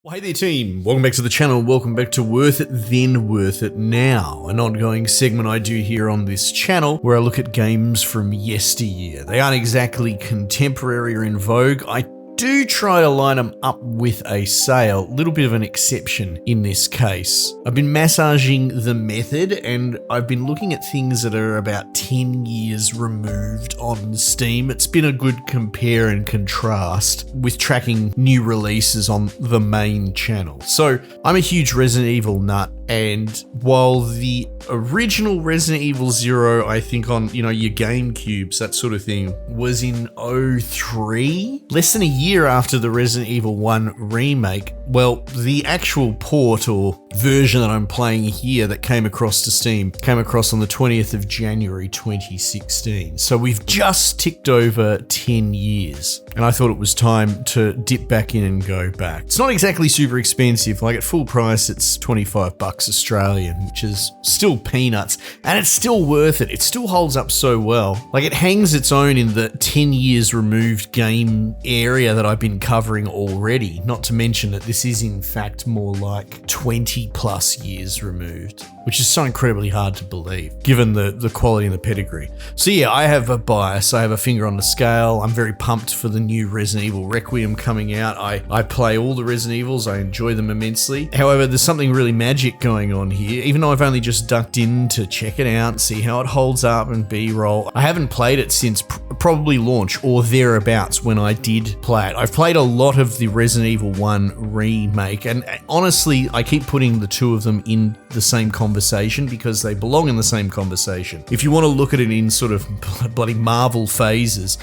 Well, hey there team, welcome back to the channel, welcome back to Worth It Then Worth It Now, an ongoing segment I do here on this channel where I look at games from yesteryear. They aren't exactly contemporary or in vogue. I do try to line them up with a sale, a little bit of an exception in this case. I've been massaging the method and I've been looking at things that are about 10 years removed on Steam. It's been a good compare and contrast with tracking new releases on the main channel. So I'm a huge Resident Evil nut, and while the original Resident Evil 0, I think on, your GameCubes, that sort of thing, was in 03, less than a year after the Resident Evil 1 remake, well, the actual port or version that I'm playing here that came across to Steam came across on the 20th of January 2016. So we've just ticked over 10 years, and I thought it was time to dip back in and go back. It's not exactly super expensive, like at full price it's 25 bucks Australian, which is still peanuts, and it's still worth it. It still holds up so well. Like, it hangs its own in the 10 years removed game area that I've been covering already, not to mention that this is in fact more like 20 plus years removed, which is so incredibly hard to believe given the quality and the pedigree. So yeah, I have a bias, I have a finger on the scale. I'm very pumped for the new Resident Evil Requiem coming out. I play all the Resident Evils, I enjoy them immensely. However, there's something really magic going on here. Even though I've only just ducked in to check it out, see how it holds up and B-roll, I haven't played it since probably launch or thereabouts when I did play it. I've played a lot of the Resident Evil 1 remake, and honestly, I keep putting the two of them in the same conversation because they belong in the same conversation. If you want to look at it in sort of bloody Marvel phases,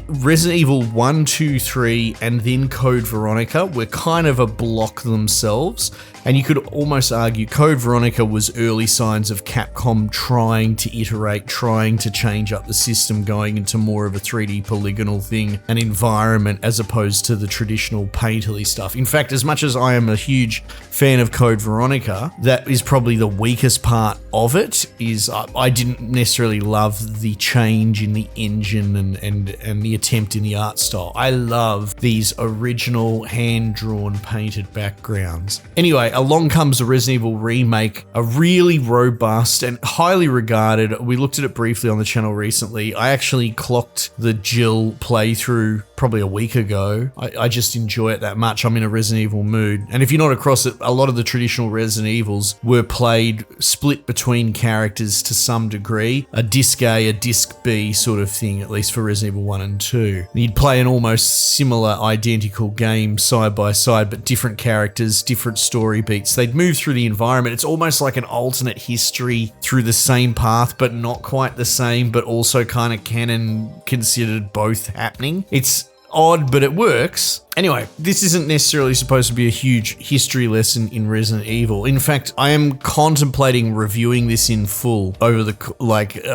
Resident Evil 1, 2, 3, and then Code Veronica were kind of a block themselves. And you could almost argue Code Veronica was early signs of Capcom trying to iterate, trying to change up the system, going into more of a 3D polygonal thing, an environment, as opposed to the traditional painterly stuff. In fact, as much as I am a huge fan of Code Veronica, that is probably the weakest part of it, is I didn't necessarily love the change in the engine and the attempt in the art style. I love these original hand-drawn painted backgrounds. Anyway, along comes the Resident Evil remake, a really robust and highly regarded. We looked at it briefly on the channel recently. I actually clocked the Jill playthrough probably a week ago. I just enjoy it that much. I'm in a Resident Evil mood. And if you're not across it, a lot of the traditional Resident Evils were played split between characters to some degree. A disc A, a disc B sort of thing, at least for Resident Evil 1 and 2. You'd play an almost similar, identical game side by side, but different characters, different story beats. They'd move through the environment. It's almost like an alternate history through the same path, but not quite the same, but also kind of canon considered both happening. It's odd, but it works. Anyway, this isn't necessarily supposed to be a huge history lesson in Resident Evil. In fact, I am contemplating reviewing this in full over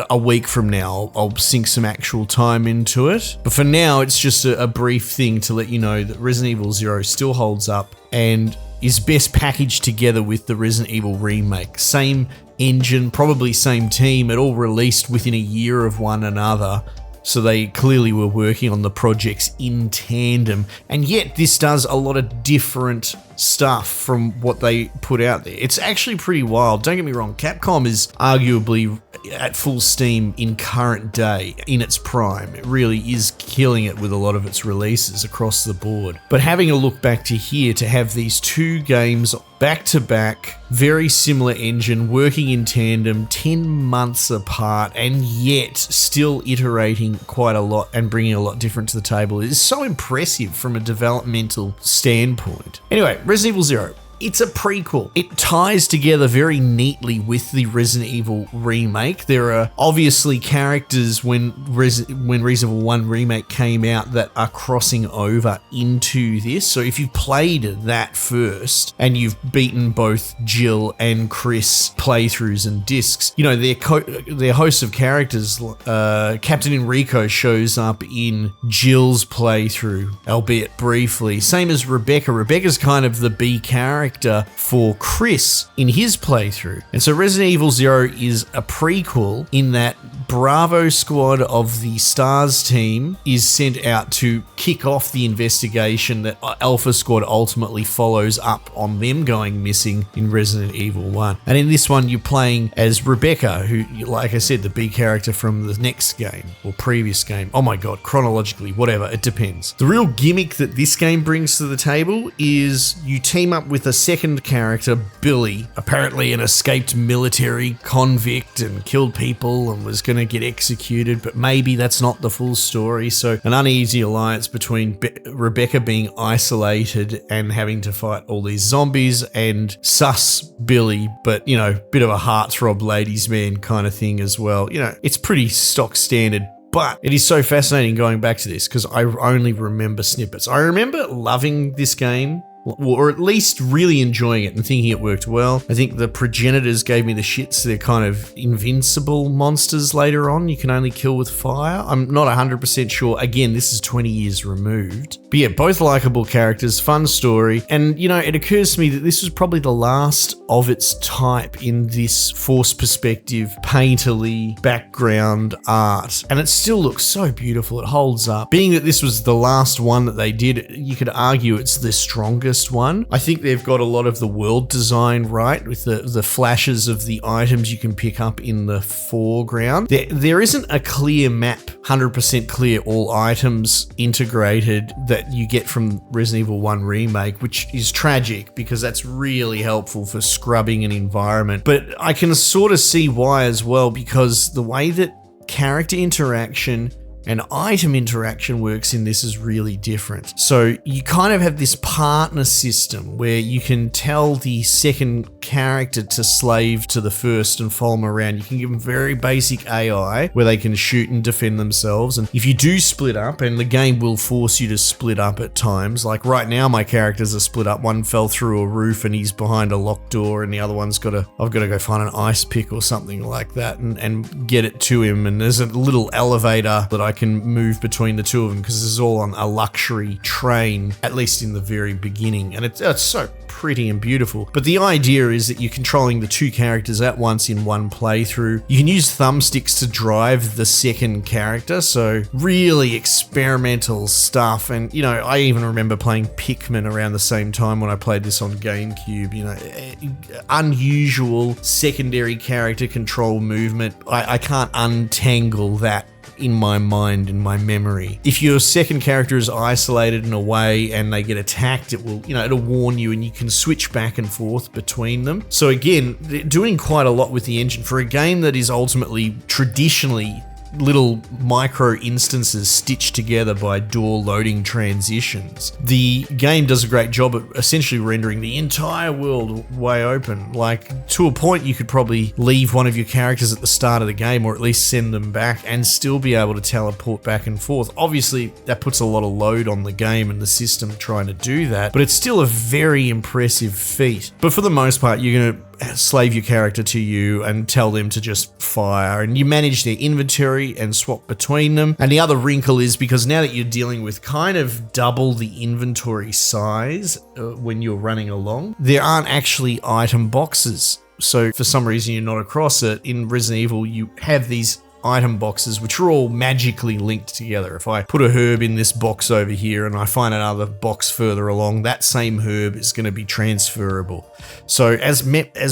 a week from now. I'll sink some actual time into it. But for now, it's just a brief thing to let you know that Resident Evil 0 still holds up and is best packaged together with the Resident Evil remake. Same engine, probably same team, it all released within a year of one another. So they clearly were working on the projects in tandem, and yet this does a lot of different stuff from what they put out there. It's actually pretty wild. Don't get me wrong, Capcom is arguably at full steam in current day, in its prime. It really is killing it with a lot of its releases across the board. But having a look back to here, to have these two games back to back, very similar engine, working in tandem, 10 months apart, and yet still iterating quite a lot and bringing a lot different to the table is so impressive from a developmental standpoint. Anyway, Resident Evil 0. It's a prequel. It ties together very neatly with the Resident Evil remake. There are obviously characters when Resident Evil 1 remake came out that are crossing over into this. So if you've played that first and you've beaten both Jill and Chris playthroughs and discs, their host of characters, Captain Enrico shows up in Jill's playthrough, albeit briefly. Same as Rebecca. Rebecca's kind of the B character for Chris in his playthrough. And so Resident Evil 0 is a prequel in that Bravo squad of the STARS team is sent out to kick off the investigation that Alpha squad ultimately follows up on them going missing in Resident Evil 1. And in this one, you're playing as Rebecca, who, like I said, the B character from the next game or previous game. Oh my god, chronologically, whatever, it depends. The real gimmick that this game brings to the table is you team up with a second character, Billy, apparently an escaped military convict and killed people and was going to get executed, but maybe that's not the full story. So an uneasy alliance between Rebecca being isolated and having to fight all these zombies and sus Billy, but, you know, bit of a heartthrob ladies man kind of thing as well. You know, it's pretty stock standard. But it is so fascinating going back to this because I only remember snippets. I remember loving this game, or at least really enjoying it and thinking it worked well. I think the progenitors gave me the shits. They're kind of invincible monsters later on. You can only kill with fire. I'm not 100% sure. Again, this is 20 years removed. But yeah, both likable characters, fun story. And, you know, it occurs to me that this was probably the last of its type in this forced perspective, painterly background art. And it still looks so beautiful. It holds up. Being that this was the last one that they did, you could argue it's the strongest one. I think they've got a lot of the world design right with the flashes of the items you can pick up in the foreground. There isn't a clear map, 100% clear, all items integrated that you get from Resident Evil 1 Remake, which is tragic because that's really helpful for scrubbing an environment. But I can sort of see why as well, because the way that character interaction and item interaction works in this is really different. So you kind of have this partner system where you can tell the second character to slave to the first and follow them around. You can give them very basic AI where they can shoot and defend themselves. And if you do split up, and the game will force you to split up at times, like right now my characters are split up. One fell through a roof and he's behind a locked door, and the other one's I've got to go find an ice pick or something like that and get it to him. And there's a little elevator that I can move between the two of them because this is all on a luxury train, at least in the very beginning, and it's so pretty and beautiful. But the idea is that you're controlling the two characters at once in one playthrough. You can use thumbsticks to drive the second character, so really experimental stuff. And, you know, I even remember playing Pikmin around the same time when I played this on GameCube. You know, unusual secondary character control movement. I can't untangle that in my mind, in my memory. If your second character is isolated and away and they get attacked, it will, you know, it'll warn you and you can switch back and forth between them. So again, they're doing quite a lot with the engine for a game that is ultimately traditionally little micro instances stitched together by door loading transitions. The game does a great job at essentially rendering the entire world way open. Like, to a point, you could probably leave one of your characters at the start of the game, or at least send them back, and still be able to teleport back and forth. Obviously, that puts a lot of load on the game and the system trying to do that, but it's still a very impressive feat. But for the most part, you're going to slave your character to you and tell them to just fire, and you manage their inventory and swap between them. And the other wrinkle is, because now that you're dealing with kind of double the inventory size when you're running along, there aren't actually item boxes. So for some reason you're not across it. In Resident Evil, you have these item boxes which are all magically linked together. If I put a herb in this box over here and I find another box further along, that same herb is going to be transferable. So as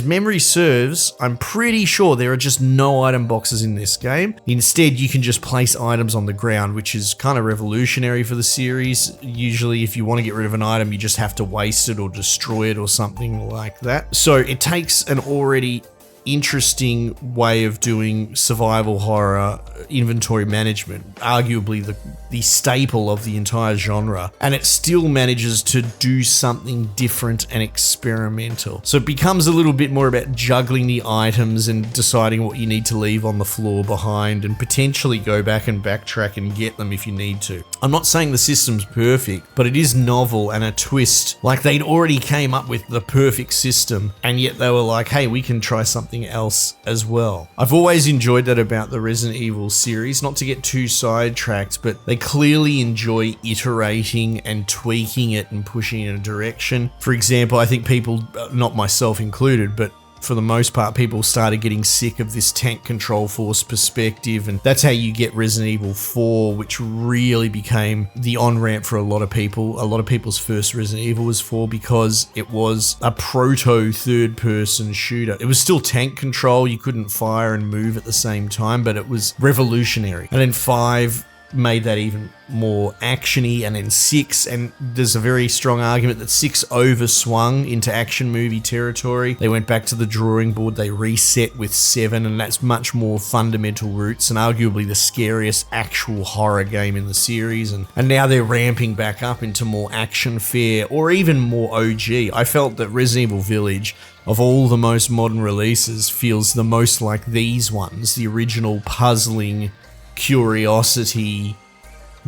memory serves, I'm pretty sure there are just no item boxes in this game. Instead, you can just place items on the ground, which is kind of revolutionary for the series. Usually if you want to get rid of an item, you just have to waste it or destroy it or something like that. So it takes an already interesting way of doing survival horror inventory management, arguably the staple of the entire genre, and it still manages to do something different and experimental. So it becomes a little bit more about juggling the items and deciding what you need to leave on the floor behind, and potentially go back and backtrack and get them if you need to. I'm not saying the system's perfect, but it is novel and a twist. Like, they'd already came up with the perfect system, and yet they were like, hey, we can try something else as well. I've always enjoyed that about the Resident Evil series, not to get too sidetracked, but they clearly enjoy iterating and tweaking it and pushing in a direction. For example, I think people, not myself included, but for the most part, people started getting sick of this tank control force perspective, and that's how you get Resident Evil 4, which really became the on-ramp for a lot of people. A lot of people's first Resident Evil was 4 because it was a proto third-person shooter. It was still tank control, you couldn't fire and move at the same time, but it was revolutionary. And then 5 made that even more actiony, and then 6, and there's a very strong argument that 6 overswung into action movie territory. They went back to the drawing board, they reset with 7, and that's much more fundamental roots and arguably the scariest actual horror game in the series, and now they're ramping back up into more action fare or even more OG. I felt that Resident Evil Village, of all the most modern releases, feels the most like these ones, the original puzzling, curiosity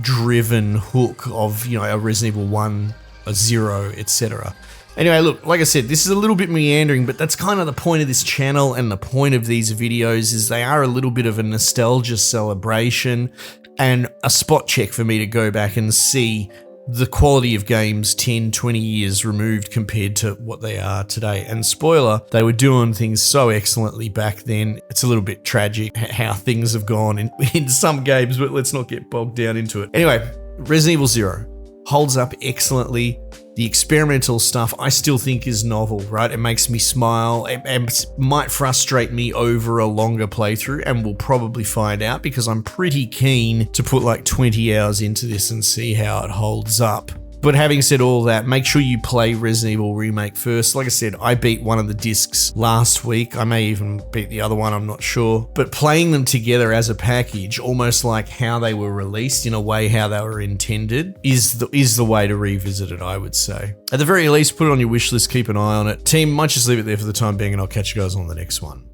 driven hook of, you know, a Resident Evil 1, a 0, etc. Anyway, look, like I said, this is a little bit meandering, but that's kind of the point of this channel, and the point of these videos is they are a little bit of a nostalgia celebration and a spot check for me to go back and see the quality of games 10, 20 years removed compared to what they are today. And spoiler, they were doing things so excellently back then. It's a little bit tragic how things have gone in some games, but let's not get bogged down into it. Anyway, Resident Evil 0 holds up excellently. The experimental stuff I still think is novel, right? It makes me smile. It might frustrate me over a longer playthrough, and we'll probably find out because I'm pretty keen to put like 20 hours into this and see how it holds up. But having said all that, make sure you play Resident Evil Remake first. Like I said, I beat one of the discs last week. I may even beat the other one, I'm not sure. But playing them together as a package, almost like how they were released, in a way how they were intended, is the way to revisit it, I would say. At the very least, put it on your wish list, keep an eye on it. Team, might just leave it there for the time being, and I'll catch you guys on the next one.